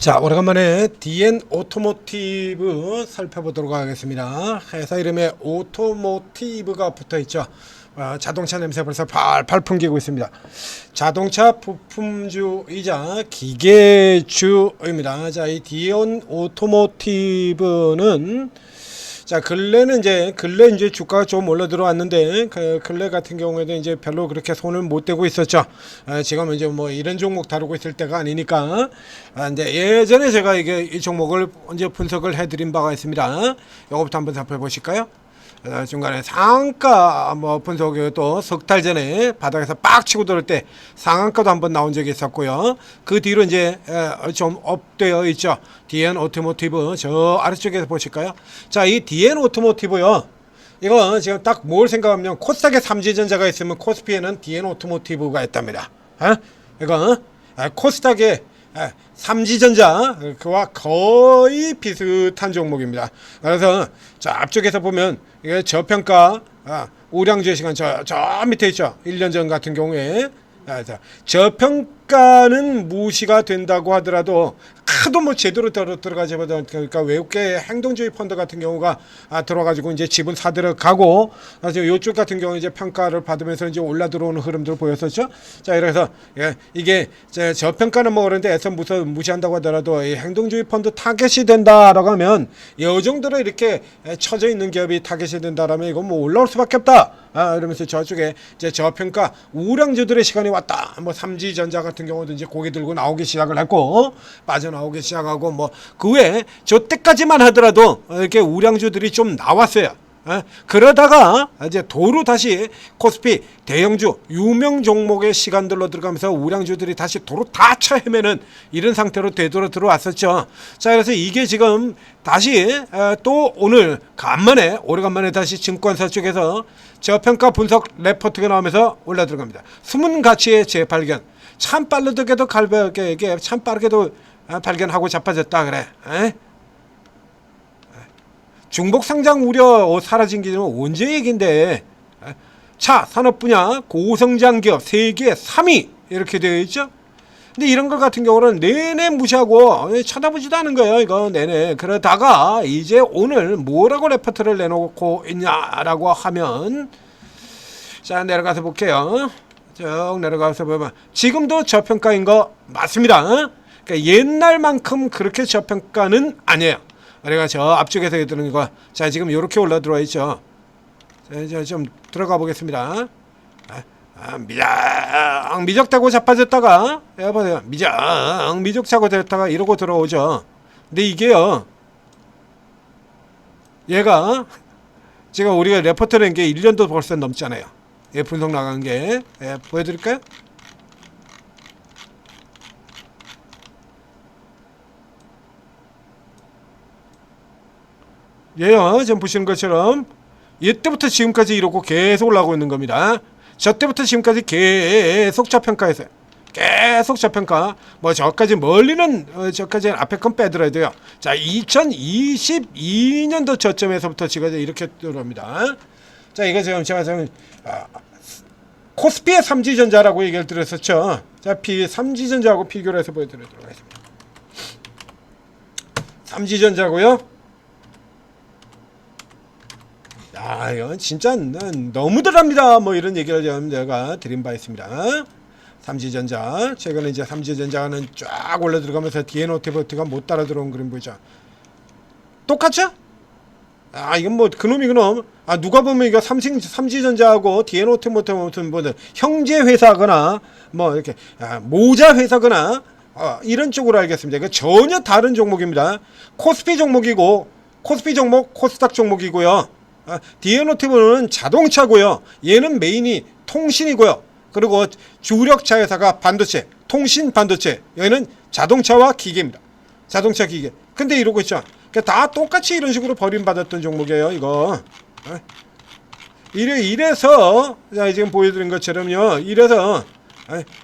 자, 오래간만에 DN 오토모티브 살펴보도록 하겠습니다. 회사 이름에 오토모티브가 붙어있죠. 자동차 냄새 벌써 팔팔 풍기고 있습니다. 자동차 부품주이자 기계주입니다. 자, 이 DN 오토모티브는 자, 근래 이제 주가가 좀 올라 들어왔는데, 근래 같은 경우에도 이제 별로 그렇게 손을 못 대고 있었죠. 지금 이제 뭐 이런 종목 다루고 있을 때가 아니니까, 이제 예전에 제가 이 종목을 언제 분석을 해드린 바가 있습니다. 이거부터 한번 살펴보실까요? 중간에 상한가 분석이 또 석 달 전에 바닥에서 빡 치고 들을 때 상한가도 한번 나온 적이 있었고요. 그 뒤로 이제 좀 업되어 있죠. DN 오토모티브 저 아래쪽에서 보실까요? 자, 이 DN 오토모티브요. 이거 지금 딱 뭘 생각하면 코스닥에 삼지전자가 있으면 코스피에는 DN 오토모티브가 있답니다. 이거 코스닥에 삼지전자 그와 거의 비슷한 종목입니다. 그래서 자, 앞쪽에서 보면 이게 저평가 우량주의 시간 저 밑에 있죠. 1년 전 같은 경우에 저평가는 무시가 된다고 하더라도 하도 뭐 제대로 들어가지 못한, 그러니까 외국계 행동주의 펀드 같은 경우가 들어가지고 이제 지분 사들어가고, 이쪽 같은 경우 이제 평가를 받으면서 이제 올라 들어오는 흐름들 보였었죠. 자, 그래서 이게 저평가는 뭐 그런데 애써 무시한다고 하더라도 이 행동주의 펀드 타겟이 된다라고 하면 이 정도로 이렇게 처져 있는 기업이 타겟이 된다라면 이건 뭐 올라올 수밖에 없다. 이러면서 저쪽에 이제 저평가 우량주들의 시간이 왔다. 뭐 삼지전자 같은 경우도 이제 고개 들고 나오기 시작을 했고, 빠져나오기 시작하고, 뭐 그 외에 저 때까지만 하더라도 이렇게 우량주들이 좀 나왔어요. 그러다가 이제 도로 다시 코스피 대형주 유명 종목의 시간들로 들어가면서 우량주들이 다시 도로 다 쳐 헤매는 이런 상태로 되돌아 들어왔었죠. 자, 그래서 이게 지금 다시 또 오늘 오래간만에 다시 증권사 쪽에서 저평가 분석 레포트가 나오면서 올라 들어갑니다. 숨은 가치의 재발견. 참 빠르게도 이게 참 빠르게도 발견하고 자빠졌다 그래. 중복 상장 우려 사라진 기준은 언제 얘긴데? 차 산업 분야 고성장 기업 세계 3위 이렇게 되어 있죠. 근데 이런 것 같은 경우는 내내 무시하고 쳐다보지도 않은 거예요. 이거 내내. 그러다가 이제 오늘 뭐라고 레포트를 내놓고 있냐라고 하면, 자, 내려가서 볼게요. 쭉 내려가서 보면 지금도 저평가인 거 맞습니다. 그러니까 옛날만큼 그렇게 저평가는 아니에요. 우리가 저 앞쪽에서 드는 거, 자, 지금 이렇게 올라 들어와 있죠. 자, 좀 들어가 보겠습니다. 미적되고 자빠졌다가, 보세요. 미적차고 됐다가 이러고 들어오죠. 근데 이게요, 얘가 지금 우리가 레포트 낸 게 1년도 벌써 넘잖아요. 분석 나간 게. 보여드릴까요? 얘요, 지금 보시는 것처럼 이때부터 지금까지 이러고 계속 올라오고 있는 겁니다. 저 때부터 지금까지 계속 저평가했어요. 계속 저평가. 뭐 저까지 멀리는 저까지는 앞에 건 빼들어야 돼요. 자, 2022년도 저점에서부터 지금 이렇게 들어옵니다. 자, 이거 지금 제가 코스피의 삼지전자라고 얘기를 드렸었죠. 자, 삼지전자하고 비교를 해서 보여드리도록 하겠습니다. 삼지전자고요. 이건 진짜 너무들 합니다. 뭐 이런 얘기를 제가 드린 바 있습니다. 삼지전자. 최근에 이제 삼지전자는 쫙 올라 들어가면서 DN 오토모티브가 못 따라 들어온 그림 보이죠. 똑같죠? 이건 뭐 그놈이 그놈. 누가 보면 이거 삼지전자하고 DN 오토모티브는 형제 회사거나 뭐 이렇게 모자 회사거나 이런 쪽으로 알겠습니다. 이거 전혀 다른 종목입니다. 코스피 종목이고, 코스피 종목 코스닥 종목이고요. DN 오토모티브는 자동차고요. 얘는 메인이 통신이고요. 그리고 주력차 회사가 반도체, 통신 반도체. 여기는 자동차와 기계입니다. 자동차 기계. 근데 이러고 있죠. 다 똑같이 이런 식으로 버림받았던 종목이에요. 이거. 이래서 지금 보여드린 것처럼요. 이래서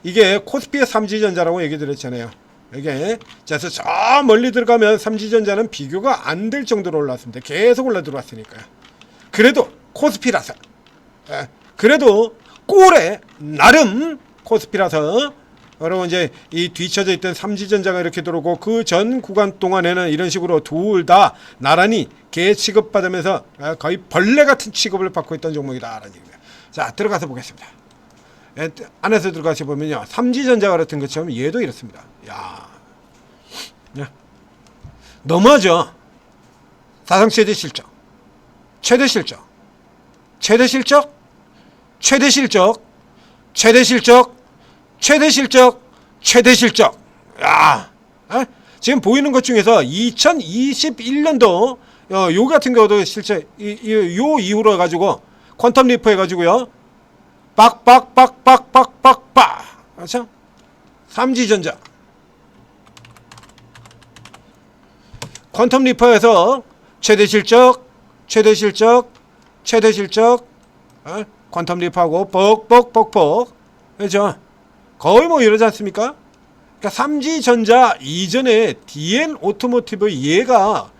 이게 코스피의 삼지전자라고 얘기 드렸잖아요. 이게 그래서 저 멀리 들어가면 삼지전자는 비교가 안 될 정도로 올라왔습니다. 계속 올라 들어왔으니까요. 그래도 코스피라서, 그래도 꼴에 나름 코스피라서 그리고 이제 이 뒤쳐져 있던 삼지전자가 이렇게 들어오고 그 전 구간 동안에는 이런 식으로 둘 다 나란히 개 취급받으면서 거의 벌레 같은 취급을 받고 있던 종목이다라는 얘기입니다. 자, 들어가서 보겠습니다. 안에서 들어가서 보면요, 삼지전자 같은 것처럼 얘도 이렇습니다. 야, 너무하죠. 사상 최대 실적, 최대 실적, 최대 실적, 최대 실적, 최대 실적, 최대 실적, 최대 실적. 야, 지금 보이는 것 중에서 2021년도 요 같은 경우도 실제 요 이후로 해가지고 퀀텀 리프 해가지고요, 빡빡빡빡빡빡빡, 그렇죠? 삼지전자, 퀀텀 리퍼에서 최대 실적, 최대 실적, 최대 실적, 퀀텀 리퍼하고 뻑뻑뻑뻑, 그렇죠? 거의 뭐 이러지 않습니까? 그러니까 삼지전자 이전에 DN 오토모티브 얘가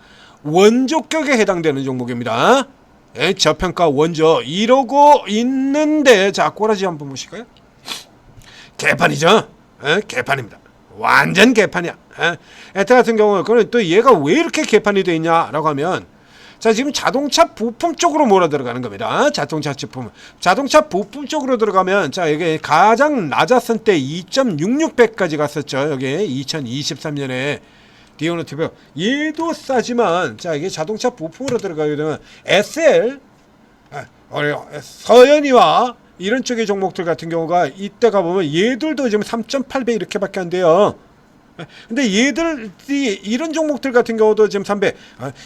원조격에 해당되는 종목입니다. 저평가 원조 이러고 있는데, 자, 꼬라지 한번 보실까요? 개판이죠. 개판입니다. 완전 개판이야. 에타 같은 경우는 그럼 또 얘가 왜 이렇게 개판이 돼 있냐라고 하면, 자, 지금 자동차 부품 쪽으로 몰아 들어가는 겁니다. 자동차 부품. 자동차 부품 쪽으로 들어가면, 자, 이게 가장 낮았을 때 2.66배까지 갔었죠. 여기 2023년에 디오노티브. 얘도 싸지만, 자, 이게 자동차 부품으로 들어가게 되면 SL, 서현이와 이런 쪽의 종목들 같은 경우가 이때 가보면 얘들도 지금 3.8배 이렇게밖에 안 돼요. 근데 얘들이 이런 종목들 같은 경우도 지금 3배,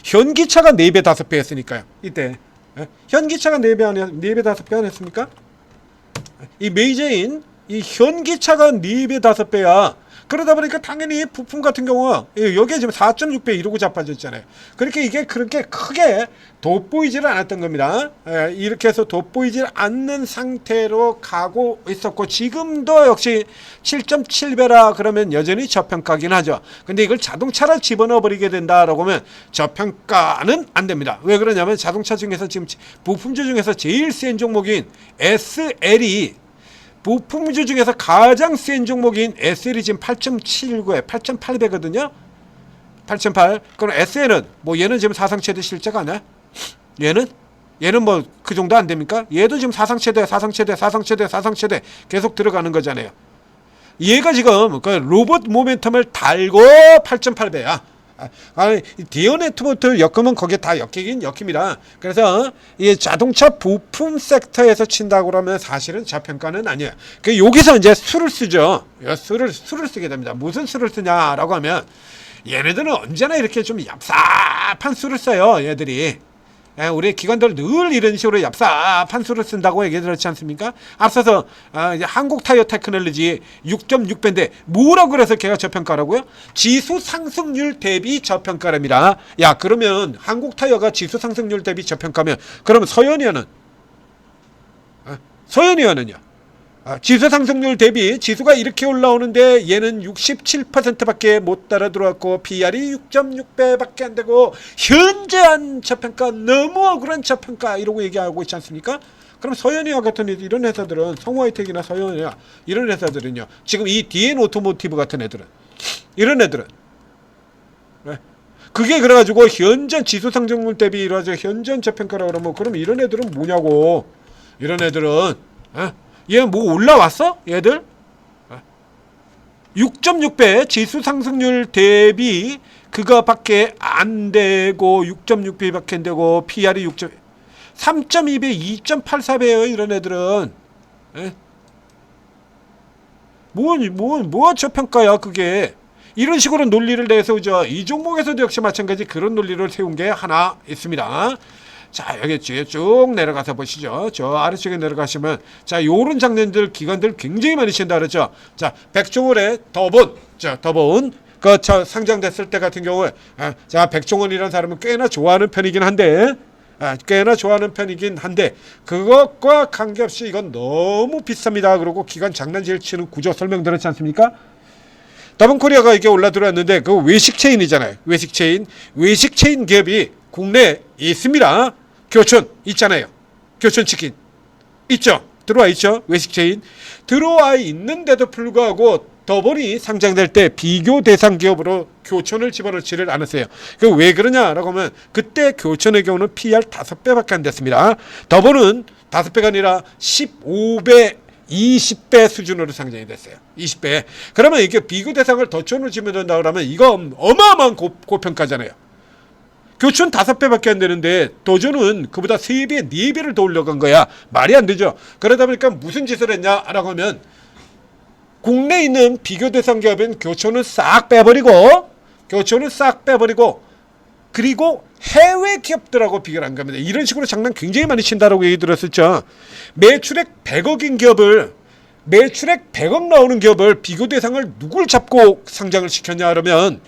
현기차가 4배 5배 했으니까요. 이때 현기차가 4배 5배 안 했습니까? 이 메이저인 이 현기차가 4배 5배야. 그러다 보니까 당연히 부품 같은 경우 여기에 지금 4.6배 이러고 자빠졌잖아요. 그러니까 이게 그렇게 크게 돋보이질 않았던 겁니다. 이렇게 해서 돋보이질 않는 상태로 가고 있었고, 지금도 역시 7.7배라 그러면 여전히 저평가긴 하죠. 근데 이걸 자동차를 집어넣어 버리게 된다라고 하면 저평가는 안 됩니다. 왜 그러냐면 자동차 중에서 지금 부품주 중에서 제일 센 종목인 SL이 부품주 중에서 가장 센 종목인 SL이 지금 8.79에 8.8배거든요. 8.8. 그럼 SL은 뭐 얘는 지금 사상 최대 실적 아니야? 얘는 뭐 그 정도 안 됩니까? 얘도 지금 사상 최대 계속 들어가는 거잖아요. 얘가 지금 그 로봇 모멘텀을 달고 8.8배야. 디오네트부터 엮으면 거기에 다 엮이긴 엮입니다. 그래서 이 자동차 부품 섹터에서 친다고 그러면 사실은 저평가는 아니에요. 그 여기서 이제 수를 쓰죠. 수를 쓰게 됩니다. 무슨 수를 쓰냐라고 하면, 얘네들은 언제나 이렇게 좀 얍삽한 수를 써요. 얘들이. 우리 기관들 늘 이런 식으로 얍삽한 수를 쓴다고 얘기 들었지 않습니까? 앞서서 이제 한국타이어 테크놀로지 6.6배인데 뭐라고 그래서 걔가 저평가라고요? 지수 상승률 대비 저평가랍니다. 야, 그러면 한국타이어가 지수 상승률 대비 저평가면, 그러면 서현이어는요? 지수 상승률 대비 지수가 이렇게 올라오는데 얘는 67%밖에 못 따라 들어왔고 PR이 6.6배밖에 안 되고 현저한 저평가, 너무 억울한 저평가 이러고 얘기하고 있지 않습니까? 그럼 서현이와 같은 이런 회사들은, 성우하이텍이나 서현이나 이런 회사들은요, 지금 이 DN 오토모티브 같은 애들은, 이런 애들은 그게 그래가지고 현전 지수 상승률 대비 이러죠, 현전 저평가라고 그러면, 그럼 이런 애들은 뭐냐고. 이런 애들은 얘 뭐 올라왔어? 얘들 6.6배 지수 상승률 대비 그거밖에 안 되고 6.6배밖에 안 되고 PR이 3.2배 2.84배예요. 이런 애들은 뭐 저평가야 그게. 이런 식으로 논리를 내세우죠. 이 종목에서도 역시 마찬가지 그런 논리를 세운 게 하나 있습니다. 자, 여기 쭉 내려가서 보시죠. 저 아래쪽에 내려가시면, 자, 요런 장면들, 기관들 굉장히 많이 친다 그랬죠. 자, 백종원의 더본, 그 상장됐을 때 같은 경우에, 자, 백종원이라는 사람은 꽤나 좋아하는 편이긴 한데, 그것과 관계없이 이건 너무 비쌉니다. 그리고 기관 장난질 치는 구조 설명드렸지 않습니까? 더본코리아가 이게 올라 들어왔는데, 그 외식 체인이잖아요. 외식 체인 기업이 국내에 있습니다. 교촌 있잖아요. 교촌치킨 있죠. 들어와 있죠. 외식 체인 들어와 있는데도 불구하고 더본이 상장될 때 비교 대상 기업으로 교촌을 집어넣지를 않았어요. 그 왜 그러냐라고 하면 그때 교촌의 경우는 PER 5배밖에 안 됐습니다. 더본은 5배가 아니라 15배 20배 수준으로 상장이 됐어요. 20배. 그러면 이게 비교 대상을 더촌으로 집어넣는다 그러면 이거 어마어마한 고평가잖아요. 교촌 5배밖에 안 되는데 더존은 그보다 3배, 4배를 더 올려간 거야. 말이 안 되죠. 그러다 보니까 무슨 짓을 했냐라고 하면 국내에 있는 비교 대상 기업인 교촌은 싹 빼버리고 그리고 해외 기업들하고 비교를 한 겁니다. 이런 식으로 장난 굉장히 많이 친다라고 얘기 들었었죠. 매출액 100억인 기업을 매출액 100억 나오는 기업을 비교 대상을 누굴 잡고 상장을 시켰냐 그러면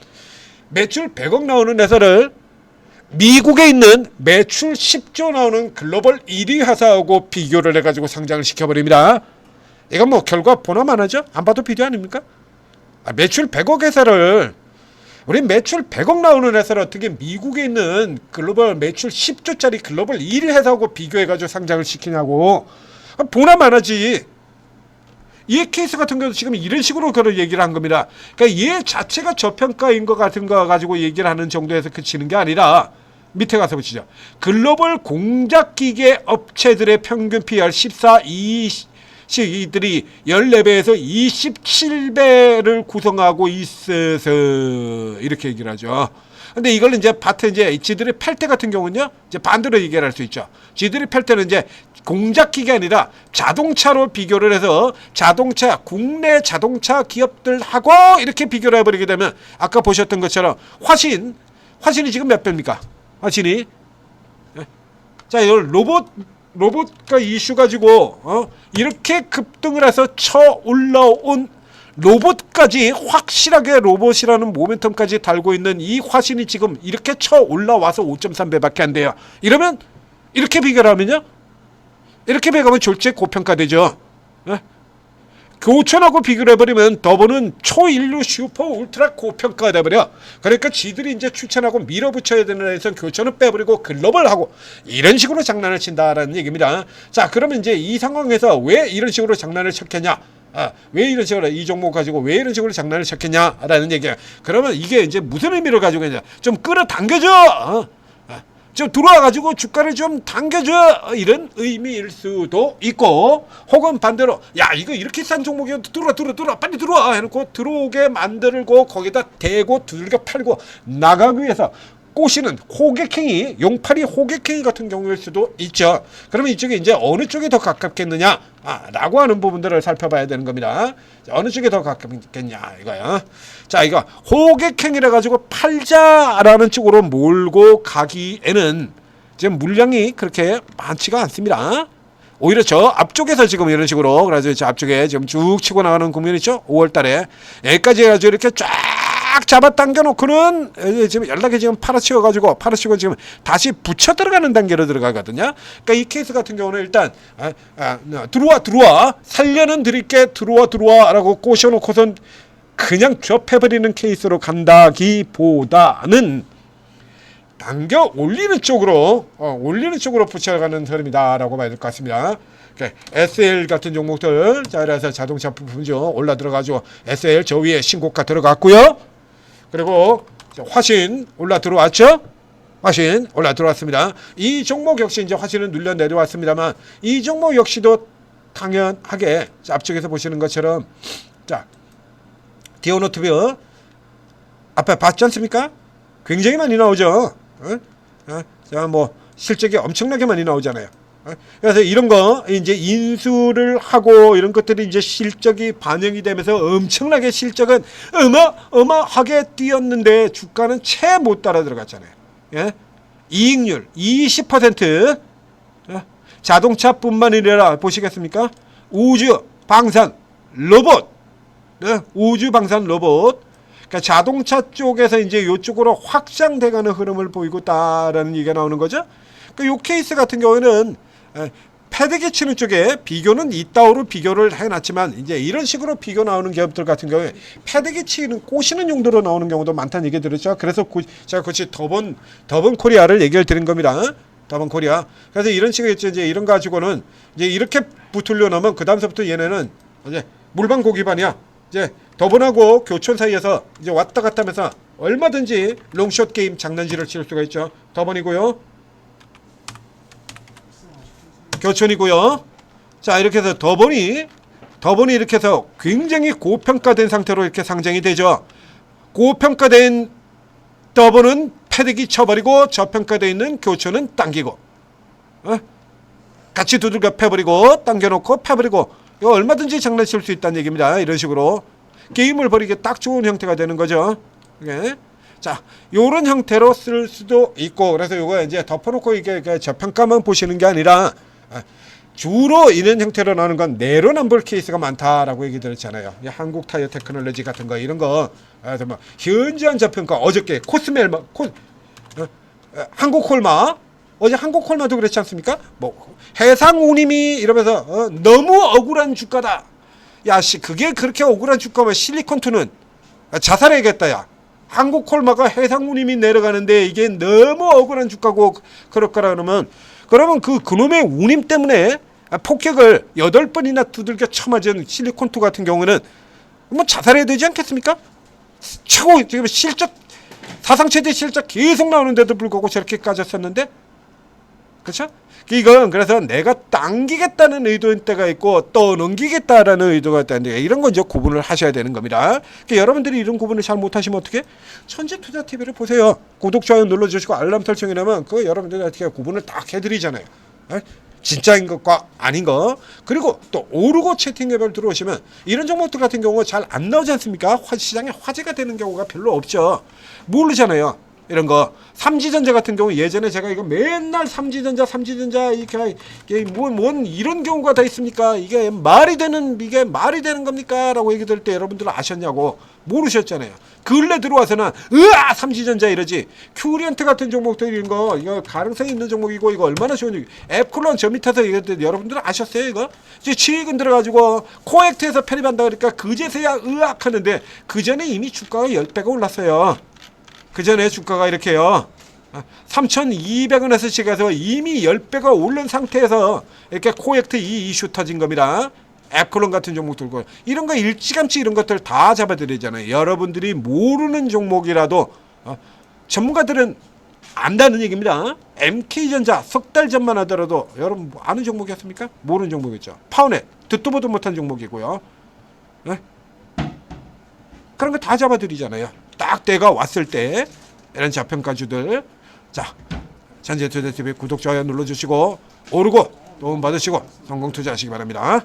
매출 100억 나오는 회사를 미국에 있는 매출 10조 나오는 글로벌 1위 회사하고 비교를 해가지고 상장을 시켜버립니다. 이건 뭐 결과 보나만 하죠? 안 봐도 비디오 아닙니까? 매출 100억 회사를 우리 매출 100억 나오는 회사를 어떻게 미국에 있는 글로벌 매출 10조짜리 글로벌 1위 회사하고 비교해가지고 상장을 시키냐고. 보나만 하지. 이 케이스 같은 경우도 지금 이런 식으로 그런 얘기를 한 겁니다. 그러니까 얘 자체가 저평가인 것 같은 거 가지고 얘기를 하는 정도에서 그치는 게 아니라 밑에 가서 보시죠. 글로벌 공작기계 업체들의 평균 PR 14, 20이들이 14배에서 27배를 구성하고 있어서 이렇게 얘기를 하죠. 근데 이걸 이제 밭에 이제 지들이 팔 때 같은 경우는요, 이제 반대로 얘기를 할 수 있죠. 지들이 팔 때는 이제 공작기가 아니라 자동차로 비교를 해서 국내 자동차 기업들하고 이렇게 비교를 해버리게 되면 아까 보셨던 것처럼 화신이 지금 몇 배입니까? 화신이. 자, 이걸 로봇가 이슈 가지고 이렇게 급등을 해서 쳐 올라온 로봇까지 확실하게 로봇이라는 모멘텀까지 달고 있는 이 화신이 지금 이렇게 쳐 올라와서 5.3배밖에 안 돼요. 이러면 이렇게 비교를 하면요, 이렇게 비교하면 졸제 고평가되죠. 교촌하고 비교를 해버리면 더보는 초인류 슈퍼 울트라 고평가가 돼버려. 그러니까 지들이 이제 추천하고 밀어붙여야 되는 데서 교촌은 빼버리고 글로벌하고 이런 식으로 장난을 친다라는 얘기입니다. 자, 그러면 이제 이 상황에서 왜 이런 식으로 장난을 쳤겠냐, 왜 이런 식으로 이 종목 가지고 왜 이런 식으로 장난을 쳤겠냐라는 얘기야. 그러면 이게 이제 무슨 의미를 가지고 있냐, 좀 끌어당겨줘, 좀 들어와가지고 주가를 좀 당겨줘, 이런 의미일 수도 있고, 혹은 반대로 야 이거 이렇게 싼 종목이어도 들어와 빨리 들어와 해놓고 들어오게 만들고 거기다 대고 두들겨 팔고 나가기 위해서 꼬시는 호객행위, 용팔이 호객행위 같은 경우일 수도 있죠. 그러면 이쪽에 이제 어느 쪽이 더 가깝겠느냐 라고 하는 부분들을 살펴봐야 되는 겁니다. 자, 어느 쪽이 더 가깝겠냐 이거야. 자, 이거 호객행위를 가지고 팔자라는 쪽으로 몰고 가기에는 지금 물량이 그렇게 많지가 않습니다. 오히려 저 앞쪽에서 지금 이런 식으로, 그래서 저 앞쪽에 지금 쭉 치고 나가는 국면 있죠. 5월달에 여기까지 해가지고 이렇게 쫙 잡아당겨 놓고는 지금 연락이 지금 팔아치고 지금 다시 붙여 들어가는 단계로 들어가거든요. 그러니까 이 케이스 같은 경우는 일단 들어와 살려는 드릴게, 들어와라고 꼬셔놓고선 그냥 접해버리는 케이스로 간다기보다는 당겨 올리는 쪽으로 붙여가는 흐름이다라고 봐야 될 것 같습니다. SL 같은 종목들, 자, 그래서 자동차 부품죠, 올라 들어가죠. SL 저 위에 신고가 들어갔고요. 그리고 화신 올라 들어왔죠. 화신 올라 들어왔습니다. 이 종목 역시 이제 화신은 눌려 내려왔습니다만 이 종목 역시도 당연하게 앞쪽에서 보시는 것처럼, 자, 디오노트뷰 앞에 봤지 않습니까? 굉장히 많이 나오죠. 자, 뭐 실적이 엄청나게 많이 나오잖아요. 그래서 이런 거 이제 인수를 하고 이런 것들이 이제 실적이 반영이 되면서 엄청나게 실적은 어마어마하게 뛰었는데 주가는 채 못 따라 들어갔잖아요. 예? 이익률 20%. 자동차뿐만 아니라 보시겠습니까? 우주 방산 로봇, 우주 방산 로봇. 그러니까 자동차 쪽에서 이제 이쪽으로 확장돼가는 흐름을 보이고 있다라는 얘기가 나오는 거죠. 그러니까 이 케이스 같은 경우에는 패대기 치는 쪽에 비교는 이따오로 비교를 해놨지만 이제 이런 식으로 비교 나오는 기업들 같은 경우에 패대기 치는 꼬시는 용도로 나오는 경우도 많다는 얘기 들었죠. 그래서 제가 그것이 더본 코리아를 얘기를 드린 겁니다. 더본 코리아. 그래서 이런 식의 이제 이런 거 가지고는 이제 이렇게 붙으려 놓으면 그 다음서부터 얘네는 이제 물방 고기반이야. 이제 더본하고 교촌 사이에서 이제 왔다 갔다 하면서 얼마든지 롱숏 게임 장난질을 칠 수가 있죠. 더본이고요. 교촌이고요. 자, 이렇게 해서 더본이 이렇게 해서 굉장히 고평가된 상태로 이렇게 상장이 되죠. 고평가된 더본은 패대기 쳐버리고 저평가되어 있는 교촌은 당기고, 같이 두들겨 패버리고 당겨놓고 패버리고, 이거 얼마든지 장난칠 수 있다는 얘기입니다. 이런 식으로 게임을 벌이기 딱 좋은 형태가 되는 거죠. 예. 자, 요런 형태로 쓸 수도 있고, 그래서 요거 이제 덮어놓고 이게 저평가만 보시는 게 아니라 주로 이런 형태로 나오는 건 내로남불 케이스가 많다라고 얘기 드렸잖아요. 한국 타이어 테크놀로지 같은 거 이런 거, 뭐 현저한 저평가, 어저께 코스멜마, 한국콜마, 어제 한국콜마도 그렇지 않습니까? 뭐 해상운임이 이러면서 너무 억울한 주가다. 야, 씨, 그게 그렇게 억울한 주가면 실리콘투는 자살해야겠다. 야, 한국콜마가 해상운임이 내려가는데 이게 너무 억울한 주가고 그럴 거라 그러면 그놈의 운임 때문에 폭격을 8번이나 두들겨 쳐맞은 실리콘투 같은 경우는 뭐 자살해야 되지 않겠습니까? 최고 지금 실적, 사상 최대 실적 계속 나오는데도 불구하고 저렇게 까졌었는데, 그렇죠? 이건 그래서 내가 당기겠다는 의도인 때가 있고 떠넘기겠다라는 의도가 있다는데, 이런 건 이제 구분을 하셔야 되는 겁니다. 그러니까 여러분들이 이런 구분을 잘 못하시면 어떻게? 천재투자TV를 보세요. 구독, 좋아요 눌러주시고 알람 설정해놓으면 그 여러분들이 어떻게 구분을 딱 해드리잖아요. 진짜인 것과 아닌 거. 그리고 또 오르고 채팅 앱을 들어오시면 이런 종목들 같은 경우가 잘 안 나오지 않습니까? 시장에 화제가 되는 경우가 별로 없죠. 모르잖아요. 이런 거. 삼지전자 같은 경우 예전에 제가 이거 맨날 삼지전자 이게 뭔 이런 경우가 다 있습니까? 이게 말이 되는 겁니까? 라고 얘기 들을 때 여러분들 아셨냐고. 모르셨잖아요. 근래 들어와서는 으아 삼지전자 이러지. 큐리언트 같은 종목들 이런 거 이거 가능성이 있는 종목이고 이거 얼마나 좋은 앱클론 저 밑에서 얘기했는데 여러분들 아셨어요? 이거 이제 최근 들어가지고 코엑트에서 편입한다 그러니까 그제서야 으악 하는데 그 전에 이미 주가가 10배가 올랐어요. 그 전에 주가가 이렇게요. 3,200원에서 시작해서 이미 10배가 오른 상태에서 이렇게 코엑트 이 이슈 터진 겁니다. 앱클론 같은 종목들고 이런 거 일찌감치 이런 것들 다 잡아드리잖아요. 여러분들이 모르는 종목이라도 전문가들은 안다는 얘기입니다. MK전자 석 달 전만 하더라도 여러분 아는 종목이었습니까? 모르는 종목이죠. 파워넷 듣도 보도 못한 종목이고요. 네? 그런 거 다 잡아드리잖아요. 딱 때가 왔을 때 이런 저평가주들. 자, 천재투자TV 구독, 좋아요 눌러주시고 오르고 도움 받으시고 성공 투자하시기 바랍니다.